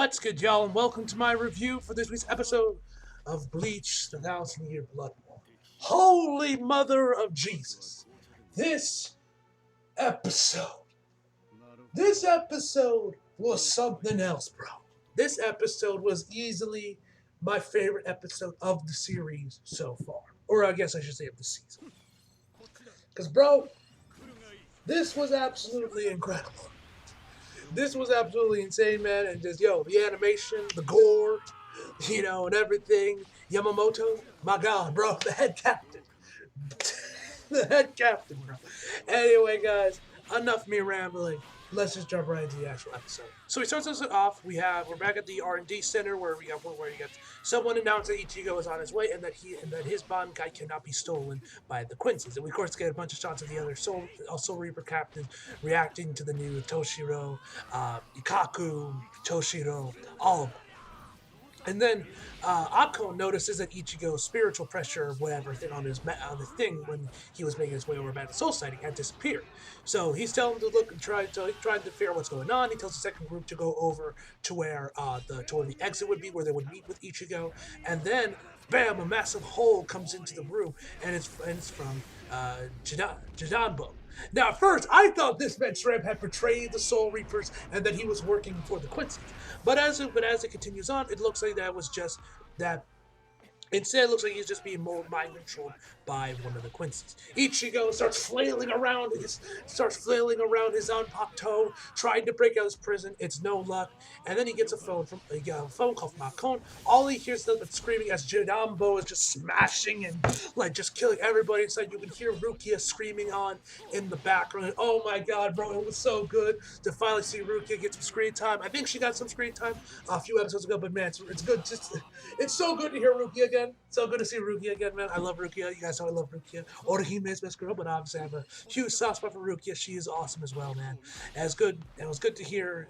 What's good, y'all, and welcome to my review for this week's episode of Bleach, the Thousand Year Blood War. Holy Mother of Jesus. This episode, this episode was something else, bro. This episode was easily my favorite episode of the series so far. Or I guess I should say of the season. Because, bro, this was absolutely incredible. This was absolutely insane, man. And just, the animation, the gore, and everything. Yamamoto, my God, bro, the head captain. The head captain, bro. Anyway, guys, enough me rambling. Let's just jump right into the actual episode. So he starts us off. We're back at the R&D center where you got someone announced that Ichigo is on his way and that his Bankai cannot be stolen by the Quincy's. And we of course get a bunch of shots of the other Soul Reaper captains reacting to the new Toshiro, Ikaku, Toshiro, all of them. And then Akko notices that Ichigo's spiritual pressure, or whatever thing on the thing when he was making his way over back to Soul Sighting had disappeared. So he's telling him to look and trying to figure out what's going on. He tells the second group to go over to where the exit would be, where they would meet with Ichigo. And then, bam! A massive hole comes into the room, and it's from Jidanbo. Now, at first, I thought this meant Shrimp had betrayed the Soul Reapers and that he was working for the Quincy's. But as it continues on, it looks like that was just that. Instead, it looks like he's just being more mind controlled by one of the Quincy's. Ichigo starts flailing around his Zanpakuto, trying to break out of his prison. It's no luck. And then he gets a phone call from Akon. All he hears is nothing but screaming as Jidambo is just smashing and just killing everybody inside. You can hear Rukia screaming on in the background. And, oh my God, bro, it was so good to finally see Rukia get some screen time. I think she got some screen time a few episodes ago, but man, it's good. It's so good to hear Rukia again. So good to see Rukia again, man. I love Rukia. You guys know I love Rukia. Orihime is best girl, but obviously I have a huge soft spot for Rukia. She is awesome as well, man. It was good to hear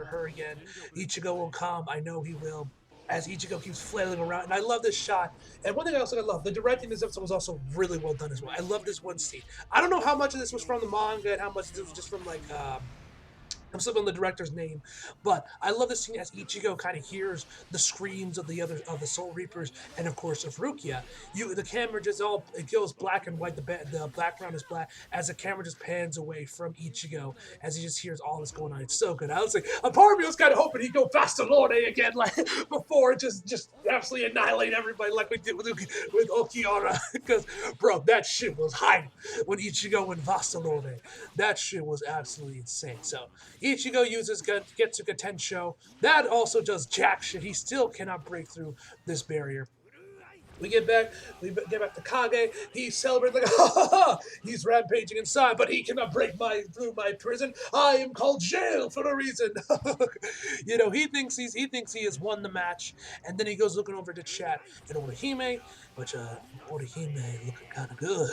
her again. Ichigo will come. I know he will. As Ichigo keeps flailing around, and I love this shot. And one thing I also love, the directing in this episode was also really well done as well. I love this one scene. I don't know how much of this was from the manga and how much of this was just from I'm slipping on the director's name, but I love this scene as Ichigo kind of hears the screams of the Soul Reapers and of course of Rukia. The camera it goes black and white. The background is black as the camera just pans away from Ichigo as he just hears all this going on. It's so good. I was like, a part of me was kind of hoping he'd go Bastalone again, like before, just absolutely annihilate everybody like we did with Okiara, because bro, that shit was hype when Ichigo went Bastalone. That shit was absolutely insane. So Ichigo uses Getsuga Tensho. That also does jack shit. He still cannot break through this barrier. We get back to Kage. He's celebrating like, ha ha ha! He's rampaging inside, but he cannot break through my prison. I am called jail for a reason. He thinks he has won the match, and then he goes looking over to chat and Orihime, which Orihime looking kind of good.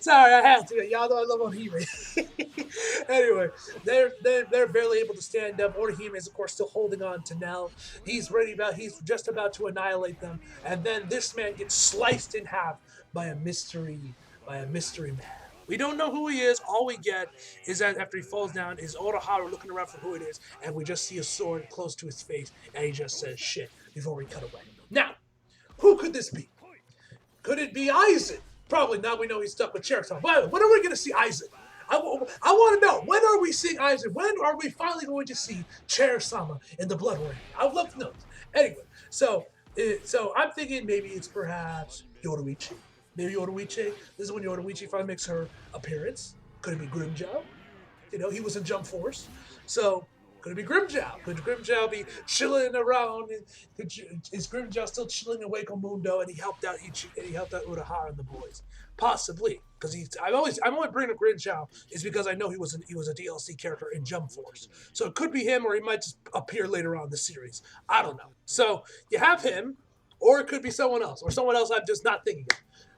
Sorry, I have to. Y'all know I love Orihime. Anyway, they're barely able to stand up. Orihime is of course still holding on to Nell. He's just about to annihilate them, and then this man gets sliced in half by a mystery man. We don't know who he is. All we get is that after he falls down, is Oroharu looking around for who it is, and we just see a sword close to his face, and he just says shit before we cut away. Now, who could this be? Could it be Aizen? Probably not. We know he's stuck with Cherokee. But when are we going to see Aizen? I want to know, when are we seeing Aizen? When are we finally going to see Chair-sama in the Blood Ring? I would love to know. Anyway, so I'm thinking maybe it's perhaps Yoruichi. Maybe Yoruichi. This is when Yoruichi finally makes her appearance. Could it be Grimmjow? He was in Jump Force. So could it be Grimmjow? Could Grimmjow be chilling around? Is Grimmjow still chilling in Waco Mundo? And he helped out Urahara and the boys, possibly, because I'm only bringing up Grimmjow is because I know he was a DLC character in Jump Force. So it could be him, or he might just appear later on in the series. I don't know. So you have him, or it could be someone else, or someone else I'm just not thinking of.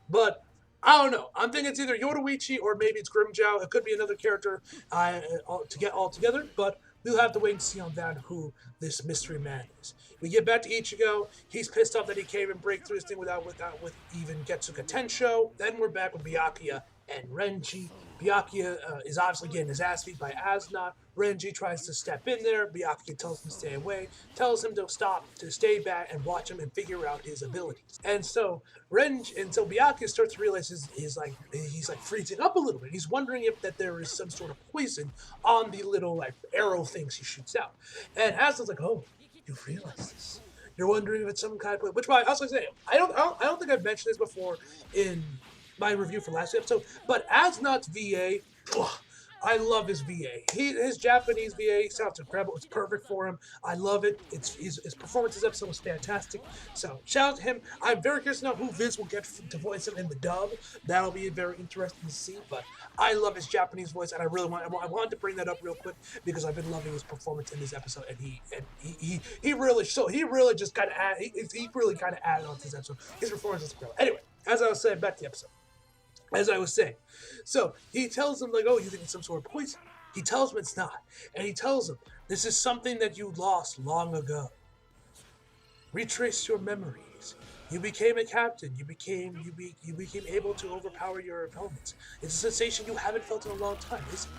But I don't know. I'm thinking it's either Yoruichi or maybe it's Grimmjow. It could be another character to get all together, but we'll have to wait and see on that who this mystery man is. We get back to Ichigo. He's pissed off that he can't even break through his thing with even Getsuga Tensho. Then we're back with Byakuya and Renji Byakuya is obviously getting his ass beat by Asnot. Renji tries to step in there. Byakuya tells him to stay away, tells him to stop, to stay back and watch him and figure out his abilities. And so Byakuya starts to realize he's like freezing up a little bit. He's wondering if that there is some sort of poison on the little like arrow things he shoots out. And Asnot's like, oh, you realize this. You're wondering if it's some kind of, which I was like, I don't think I've mentioned this before in my review for last episode, but as not VA, I love his VA. His Japanese VA sounds incredible. It's perfect for him. I love it. His performance this episode was fantastic. So shout out to him. I'm very curious to know who Viz will get to voice him in the dub. That'll be very interesting to see. But I love his Japanese voice, and I wanted to bring that up real quick because I've been loving his performance in this episode, and he really just kind of he really kind of added on to this episode. His performance is incredible. Anyway, as I was saying, back to the episode. As I was saying. So he tells him, like, oh, you think it's some sort of poison? He tells him it's not. And he tells him, this is something that you lost long ago. Retrace your memories. You became a captain. You became able to overpower your opponents. It's a sensation you haven't felt in a long time, isn't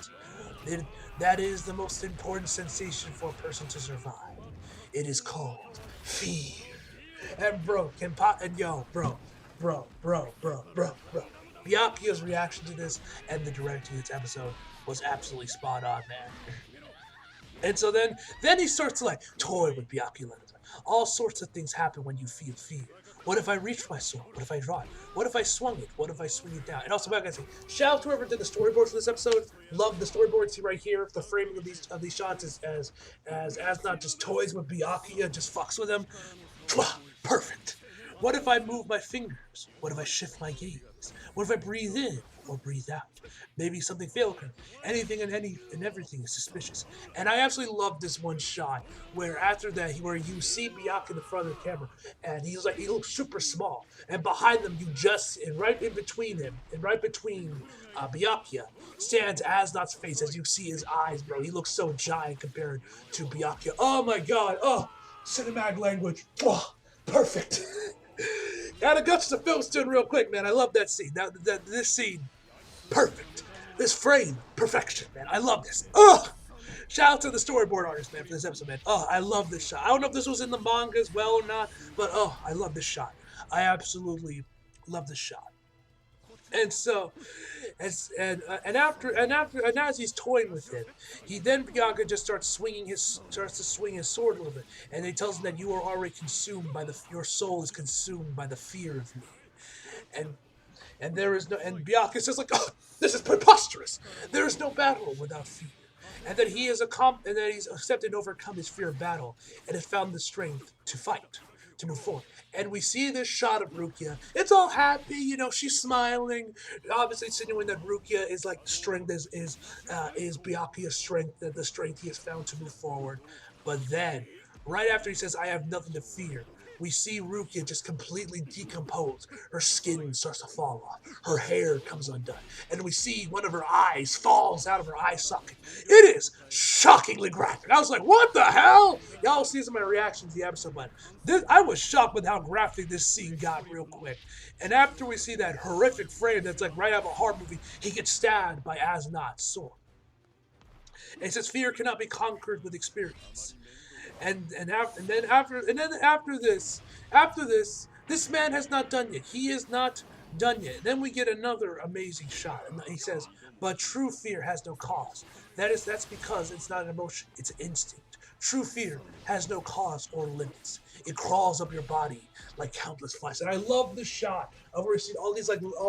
it? That is the most important sensation for a person to survive. It is called fear. And bro, bro. Byakuya's reaction to this and the directing of this episode was absolutely spot on, man. And so then he starts to like toy with Byakuya. All sorts of things happen when you feel fear. What if I reached my sword? What if I draw it? What if I swung it? What if I swing it down? And also, like I say, shout out to whoever did the storyboards for this episode. Love the storyboards. See right here, the framing of these shots is as not just toys with Byakuya, just fucks with him. Perfect. What if I move my fingers? What if I shift my gaze? What if I breathe in or breathe out? Maybe something failed. Anything and everything is suspicious. And I absolutely love this one shot where after that, where you see Byakuya in the front of the camera, and he looks super small, and behind them right in between him, and right between Byakuya, stands Asnot's face as you see his eyes, bro. He looks so giant compared to Byakuya. Oh my god! Oh, cinematic language. Oh, perfect. Gotta guts the film student real quick, man. I love that scene. This scene, perfect. This frame, perfection, man. I love this. Oh, shout out to the storyboard artist, man, for this episode, man. Oh, I love this shot. I don't know if this was in the manga as well or not, but oh, I love this shot. I absolutely love this shot. And so, as he's toying with it, Byakuya just starts to swing his sword a little bit, and he tells him that you are already consumed by your soul is consumed by the fear of me, and and Byakuya says like, oh, this is preposterous. There is no battle without fear, and that he's accepted and overcome his fear of battle, and has found the strength to fight, to move forward. And we see this shot of Rukia. It's all happy, she's smiling, obviously signaling that Rukia is like strength is Byakuya's strength, that the strength he has found to move forward. But then, right after he says, I have nothing to fear, we see Rukia just completely decompose. Her skin starts to fall off. Her hair comes undone. And we see one of her eyes falls out of her eye socket. It is shockingly graphic. I was like, what the hell? Y'all see some of my reactions to the episode, but I was shocked with how graphic this scene got real quick. And after we see that horrific frame that's like right out of a horror movie, he gets stabbed by Asnot's sword. And it says fear cannot be conquered with experience. And then after this man has not done yet. He is not done yet. Then we get another amazing shot, and he says, "But true fear has no cause. That's because it's not an emotion; it's an instinct. True fear has no cause or limits. It crawls up your body like countless flies." And I love the shot of where we see all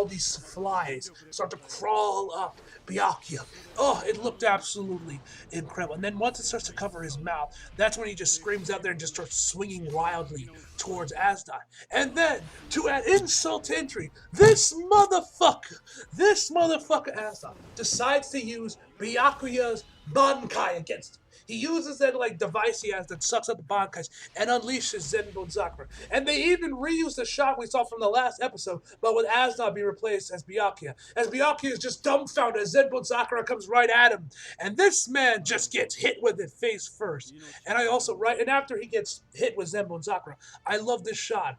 these flies start to crawl up Byakuya. Oh, it looked absolutely incredible. And then once it starts to cover his mouth, that's when he just screams out there and just starts swinging wildly towards Asnot. And then, to add insult to injury, this motherfucker Asnot decides to use Byakuya's Bankai against him. He uses that device he has that sucks up the Bankais and unleashes Zenbon Sakura. And they even reuse the shot we saw from the last episode, but with Asnot being replaced as Byakuya. As Byakuya is just dumbfounded as Zenbon Sakura comes right at him. And this man just gets hit with it face first. And after he gets hit with Zenbon Sakura, I love this shot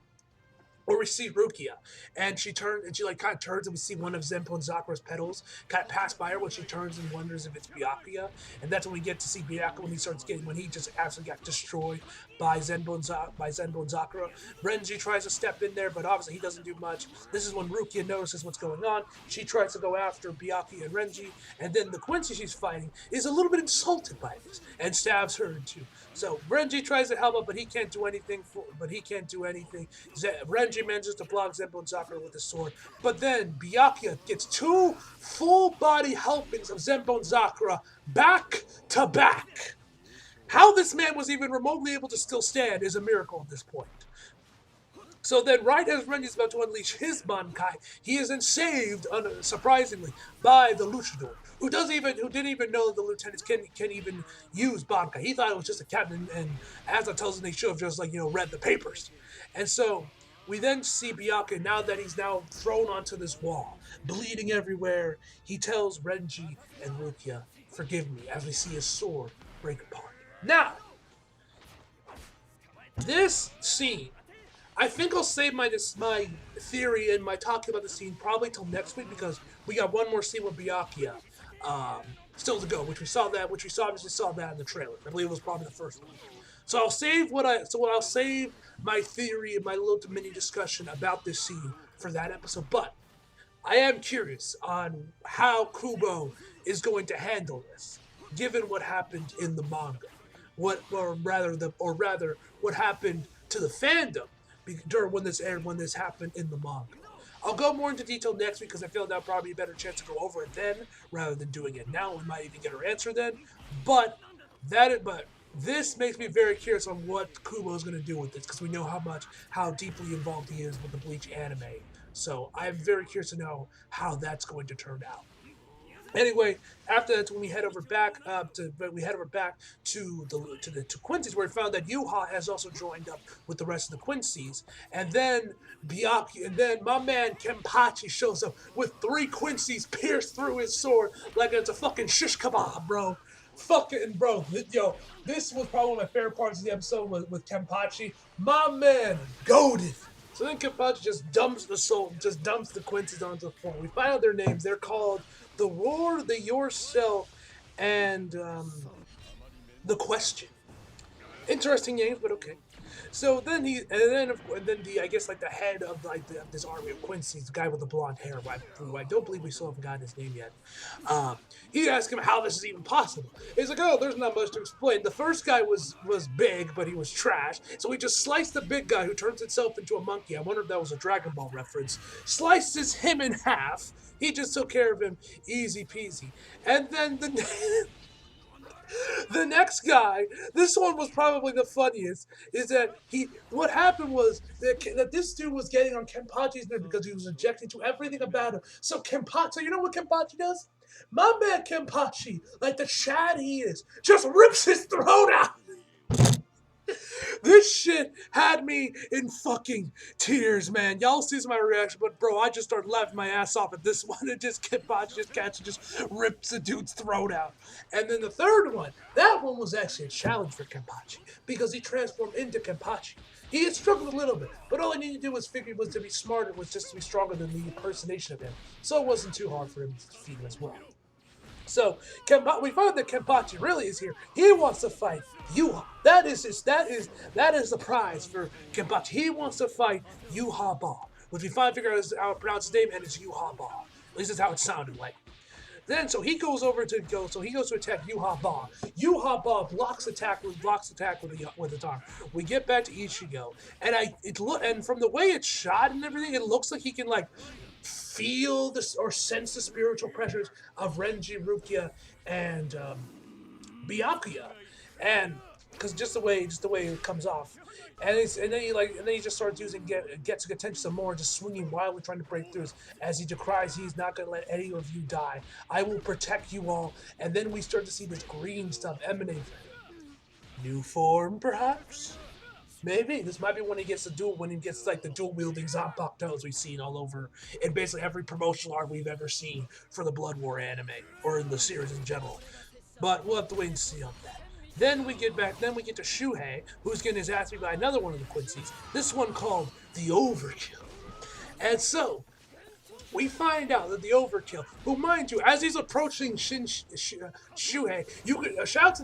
or we see Rukia, and she turns and she like kind of turns, and we see one of Zenpo and Sakura's petals kind of pass by her when she turns and wonders if it's Byakuya, and that's when we get to see Byakuya when he just absolutely got destroyed by Zenbo and Sakura. Renji tries to step in there, but obviously he doesn't do much. This is when Rukia notices what's going on. She tries to go after Byakuya and Renji, and then the Quincy she's fighting is a little bit insulted by this and stabs her in two. So Renji tries to help up, but he can't do anything. Renji manages to block Zenbo and Sakura with his sword, but then Byakuya gets two full body helpings of Zenbo and Sakura back to back. How this man was even remotely able to still stand is a miracle at this point. So then, right as Renji's about to unleash his Bankai, he is then saved, surprisingly, by the Luchador, who didn't even know the lieutenants can even use Bankai. He thought it was just a captain, and as it tells him, they should have just read the papers. And so we then see Byakuya, now that he's now thrown onto this wall, bleeding everywhere. He tells Renji and Rukia, "Forgive me," as we see his sword break apart. Now, this scene, I think I'll save my theory and my talking about the scene probably till next week, because we got one more scene with Byakuya still to go, which we obviously saw that in the trailer. I believe it was probably the first one. So I'll save my theory and my little mini discussion about this scene for that episode. But I am curious on how Kubo is going to handle this, given what happened in the manga, what happened to the fandom during when this aired, when this happened in the manga. I'll go more into detail next week, because I feel that'll probably be a better chance to go over it then rather than doing it now. We might even get our answer then, but this makes me very curious on what Kubo is going to do with this, because we know how deeply involved he is with the Bleach anime. So I'm very curious to know how that's going to turn out. Anyway, after that, when we head over back to Quincy's, where we found that Yuha has also joined up with the rest of the Quincy's, and then my man Kenpachi shows up with three Quincy's pierced through his sword like it's a fucking shish kebab, bro. Fucking bro, this was probably one of my favorite parts of the episode with Kenpachi. My man, goaded. So then Kenpachi just dumps the Quincy's onto the floor. We find out their names. They're called the Roar, the Yourself, and the Question. Interesting names, but okay. So then the I guess like the head of this army of Quincy's, the guy with the blonde hair, who I don't believe we still haven't gotten his name yet. He asked him how this is even possible. He's like, "Oh, there's not much to explain. The first guy was big, but he was trash. So we just sliced the big guy, who turns himself into a monkey. I wonder if that was a Dragon Ball reference. Slices him in half. He just took care of him, easy peasy. And then the next guy, this one was probably the funniest, is that what happened was that this dude was getting on Kenpachi's nerve because he was objecting to everything about him. So you know what Kenpachi does? My man Kenpachi, like the Chad he is, just rips his throat out. This shit had me in fucking tears, man. Y'all see my reaction, but bro, I just started laughing my ass off at this one. And just just rips the dude's throat out. And then the third one, that one was actually a challenge for Kenpachi, because he transformed into Kenpachi. He had struggled a little bit, but all he needed to do was to be smarter, was just to be stronger than the impersonation of him. So it wasn't too hard for him to defeat him as well. So we find that Kenpachi really is here. He wants to fight Yuha. That is the prize for Kenpachi. He wants to fight Yuha Ba, which we finally figure out how to pronounce his name, and it's Yuha Ba. At least that's how it sounded like. Then he goes to attack Yuha Ba. Yuha Ba blocks attack with his arm. We get back to Ichigo, and from the way it's shot and everything, it looks like he can feel this or sense the spiritual pressures of Renji, Rukia, and Byakuya, and because just the way it comes off, and then he just starts gets attention some more, just swinging wildly, trying to break through as he decries he's not going to let any of you die. I will protect you all, and then we start to see this green stuff emanate from him. New form, perhaps. Maybe this might be when he gets the dual wielding Zanpakuto toes we've seen all over in basically every promotional art we've ever seen for the Blood War anime or in the series in general. But we'll have to wait and see on that. Then we get to Shuhei, who's getting his ass beat by another one of the Quincy's. This one called the Overkill. And so we find out that the Overkill, who, mind you, as he's approaching Shuhei, you could shout out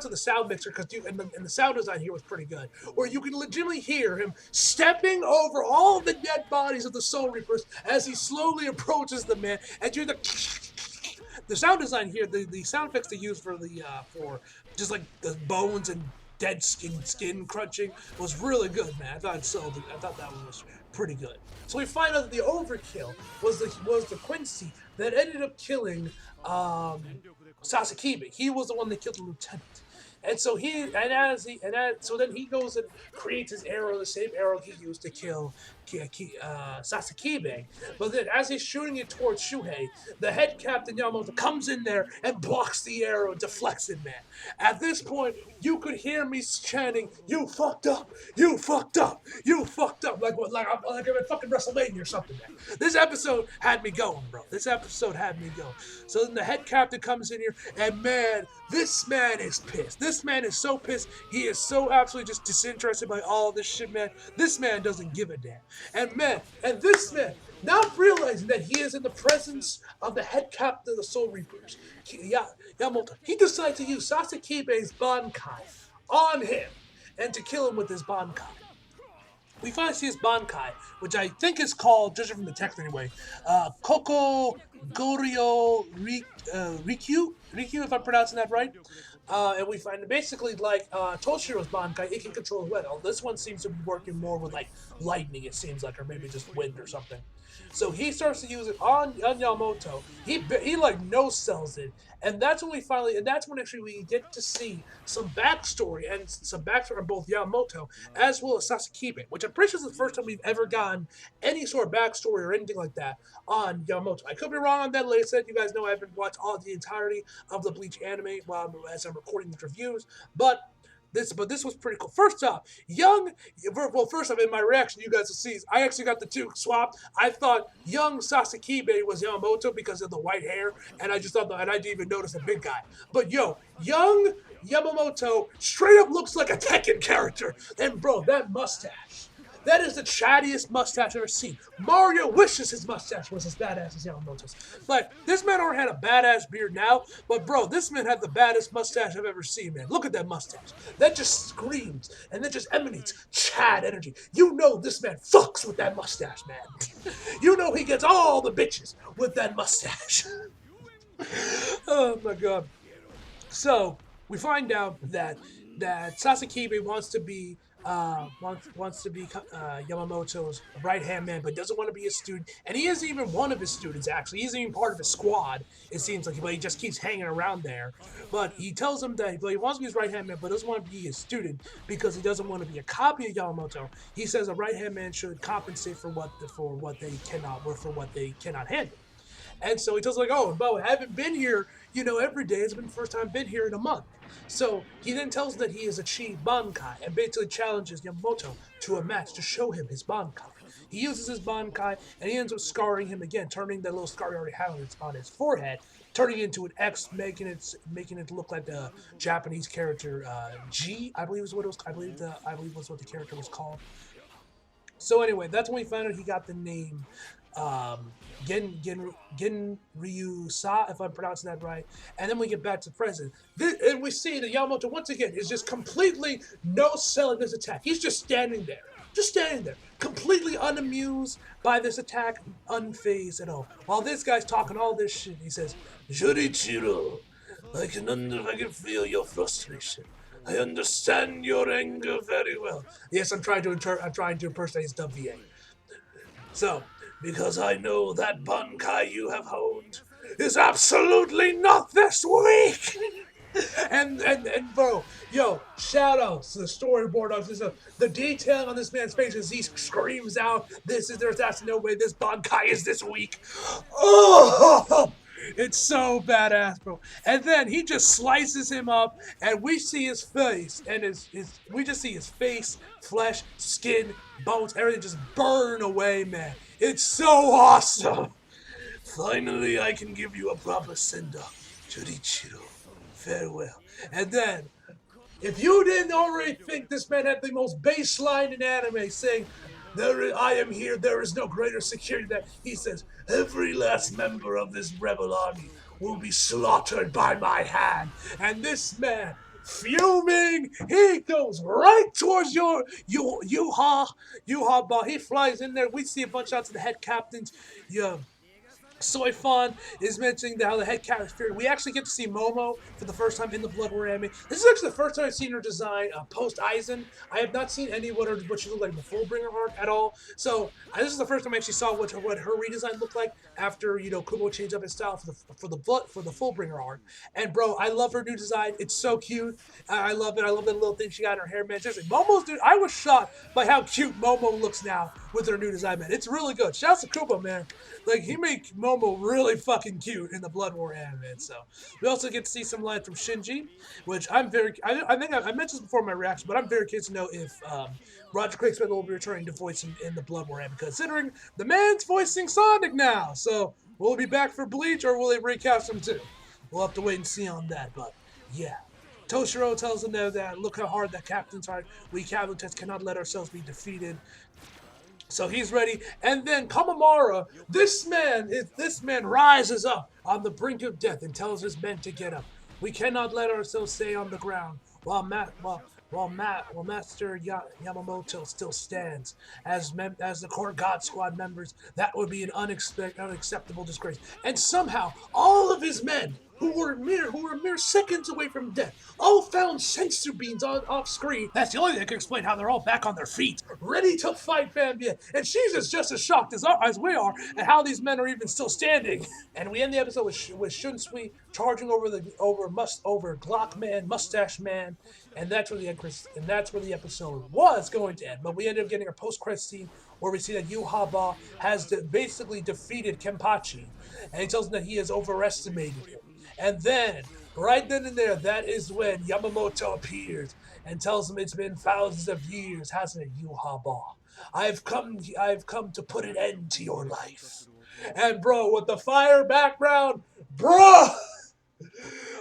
to the sound mixer because and the sound design here was pretty good, where you can legitimately hear him stepping over all the dead bodies of the Soul Reapers as he slowly approaches the man, and you're the sound design here, the sound effects they use for the for just like the bones and dead skin crunching was really good, man. I thought that one was pretty good. So we find out that the Overkill was the Quincy that ended up killing um, Sasakibe. He was the one that killed the lieutenant. And so so then he goes and creates his arrow, the same arrow he used to kill Sasakibe. But then as he's shooting it towards Shuhei, the head captain Yamamoto comes in there and blocks the arrow and deflects it, man. At this point, you could hear me chanting, "You fucked up! You fucked up! You fucked up!" Like I'm at fucking WrestleMania or something, man. This episode had me going, bro. This episode had me going. So then the head captain comes in here, and man, this man is pissed. This man is so pissed. He is so absolutely just disinterested by all this shit, man. This man doesn't give a damn. And this man, not realizing that he is in the presence of the head captain of the Soul Reapers, Yamamoto, he decides to use Sasakibe's Bankai on him and to kill him with his Bankai. We finally see his Bankai, which I think is called, judging from the text anyway, Koko Goryo Rikyu, if I'm pronouncing that right. And we find basically like Toshiro's Bankai, it can control weather. This one seems to be working more with like lightning, it seems like, or maybe just wind or something. So he starts to use it on Yamamoto. He like no sells it, and that's when actually we get to see some backstory on both Yamamoto as well as Sasakibe, which I'm pretty sure is the first time we've ever gotten any sort of backstory or anything like that on Yamamoto. I could be wrong on that. Like I said, you guys know I haven't watched all the entirety of the Bleach anime while as I'm recording these reviews, but this was pretty cool. First off, first off, in my reaction, you guys will see, I actually got the two swapped. I thought young Sasakibe was Yamamoto because of the white hair, and I just thought, and I didn't even notice a big guy. But young Yamamoto straight up looks like a Tekken character. And bro, that mustache. That is the chattiest mustache I've ever seen. Mario wishes his mustache was as badass as Yamamoto's. Like, this man already had a badass beard now, but bro, this man had the baddest mustache I've ever seen, man. Look at that mustache. That just screams, and that just emanates Chad energy. You know this man fucks with that mustache, man. You know he gets all the bitches with that mustache. Oh my god. So we find out that Sasakibe wants to be Yamamoto's right hand man, but doesn't want to be a student. And he isn't even one of his students. Actually, he isn't even part of his squad. It seems like, but he just keeps hanging around there. But he tells him that he wants to be his right hand man, but doesn't want to be his student because he doesn't want to be a copy of Yamamoto. He says a right hand man should compensate for what they cannot handle. And so he tells like, "Oh, Bo, I haven't been here, every day. It's been the first time I've been here in a month." So he then tells him that he has achieved Bankai and basically challenges Yamamoto to a match to show him his Bankai. He uses his Bankai and he ends up scarring him again, turning that little scar he already had on his forehead, turning it into an X, making it look like the Japanese character G, I believe is what it was. I believe was what the character was called. So anyway, that's when we found out he got the name Gen Ryu Sa, if I'm pronouncing that right. And then we get back to present. And we see that Yamamoto, once again, is just completely no selling this attack. He's just standing there. Completely unamused by this attack, unfazed at all. While this guy's talking all this shit, he says, "Jurichiro, I can feel your frustration. I understand your anger very well." Yes, I'm trying to impersonate his WVA. So, because I know that Bankai you have honed is absolutely not this weak. and bro, shout outs to the storyboard of this. The detail on this man's face as he screams out, "There's absolutely no way this Bankai is this weak." Oh, it's so badass, bro. And then he just slices him up, and we see his face, and we just see his face, flesh, skin, bones, everything just burn away, man. It's so awesome. Finally, I can give you a proper send-off, Jurichiro. Farewell. And then If you didn't already think this man had the most baseline in anime, saying, I am here, there is no greater security than," he says, "every last member of this rebel army will be slaughtered by my hand." And this man, fuming, he goes right towards Yuha Ba. He flies in there. We see a bunch of shots of the head captains. Yeah, Soifon is mentioning how the head cat is feared. We actually get to see Momo for the first time in the Blood War anime. This is actually the first time I've seen her design post Aizen. I have not seen any what she looked like in the Fullbringer arc at all. So this is the first time I actually saw what her redesign looked like after Kubo changed up his style for the Fullbringer arc. And bro, I love her new design. It's so cute. I love it. I love that little thing she got in her hair, man. Seriously, Momo's dude. I was shocked by how cute Momo looks now with her new design, man. It's really good. Shouts to Kubo, man. Like, he made Momo really fucking cute in the Blood War anime. So we also get to see some lines from Shinji, which I think I mentioned this before in my reaction, but I'm very curious to know if Roger Craig Smith will be returning to voice him in the Blood War anime, considering the man's voicing Sonic now. So will he be back for Bleach, or will they recast him too? We'll have to wait and see on that. But yeah. Toshiro tells them that look how hard that captain's hard. We Cavaltets cannot let ourselves be defeated. So he's ready, and then Kamamara, this man rises up on the brink of death and tells his men to get up. We cannot let ourselves stay on the ground while Master Yamamoto still stands as the core God Squad members. That would be an unacceptable disgrace. And somehow all of his men, who were mere seconds away from death, all found sensor beams off screen. That's the only thing that can explain how they're all back on their feet, ready to fight Bambia. And she's just as shocked as we are at how these men are even still standing. And we end the episode with Shunsui charging over Glock Man, Mustache Man, and that's where the episode was going to end. But we ended up getting a post-credit scene where we see that Yuhaba has basically defeated Kenpachi, and he tells him that he has overestimated him. And then, right then and there, that is when Yamamoto appears and tells him it's been thousands of years, hasn't it, Yuhaba? I've come to put an end to your life. And bro, with the fire background, bro!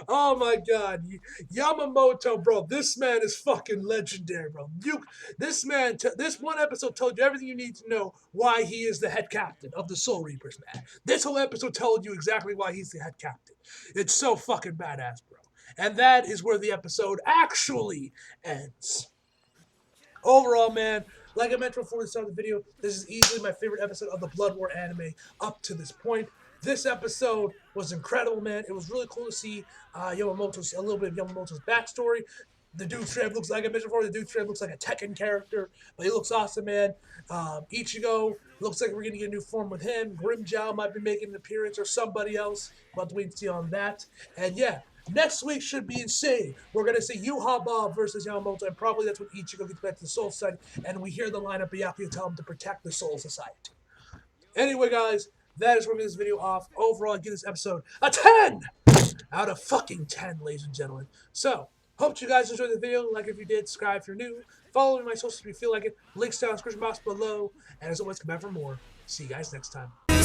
Oh my god, Yamamoto, bro, this man is fucking legendary, bro. This one episode told you everything you need to know why he is the head captain of the Soul Reapers, man. This whole episode told you exactly why he's the head captain. It's so fucking badass, bro. And that is where the episode actually ends. Overall, man, like I mentioned before the start of the video, this is easily my favorite episode of the Blood War anime up to this point. This episode was incredible, man. It was really cool to see a little bit of Yamamoto's backstory. The dude straight looks, like I mentioned before, looks like a Tekken character, but he looks awesome, man. Ichigo looks like we're going to get a new form with him. Grimmjow might be making an appearance, or somebody else. We'll have to wait and see on that. And yeah, next week should be insane. We're going to see Yuhaba versus Yamamoto, and probably that's when Ichigo gets back to the Soul Society, and we hear the line of Byakuya tell him to protect the Soul Society. Anyway, guys, that is where we end this video off. Overall, I give this episode a 10 out of fucking 10, ladies and gentlemen. So, hope you guys enjoyed the video. Like if you did, subscribe if you're new. Follow me on my socials if you feel like it. Links down in the description box below. And as always, come back for more. See you guys next time. You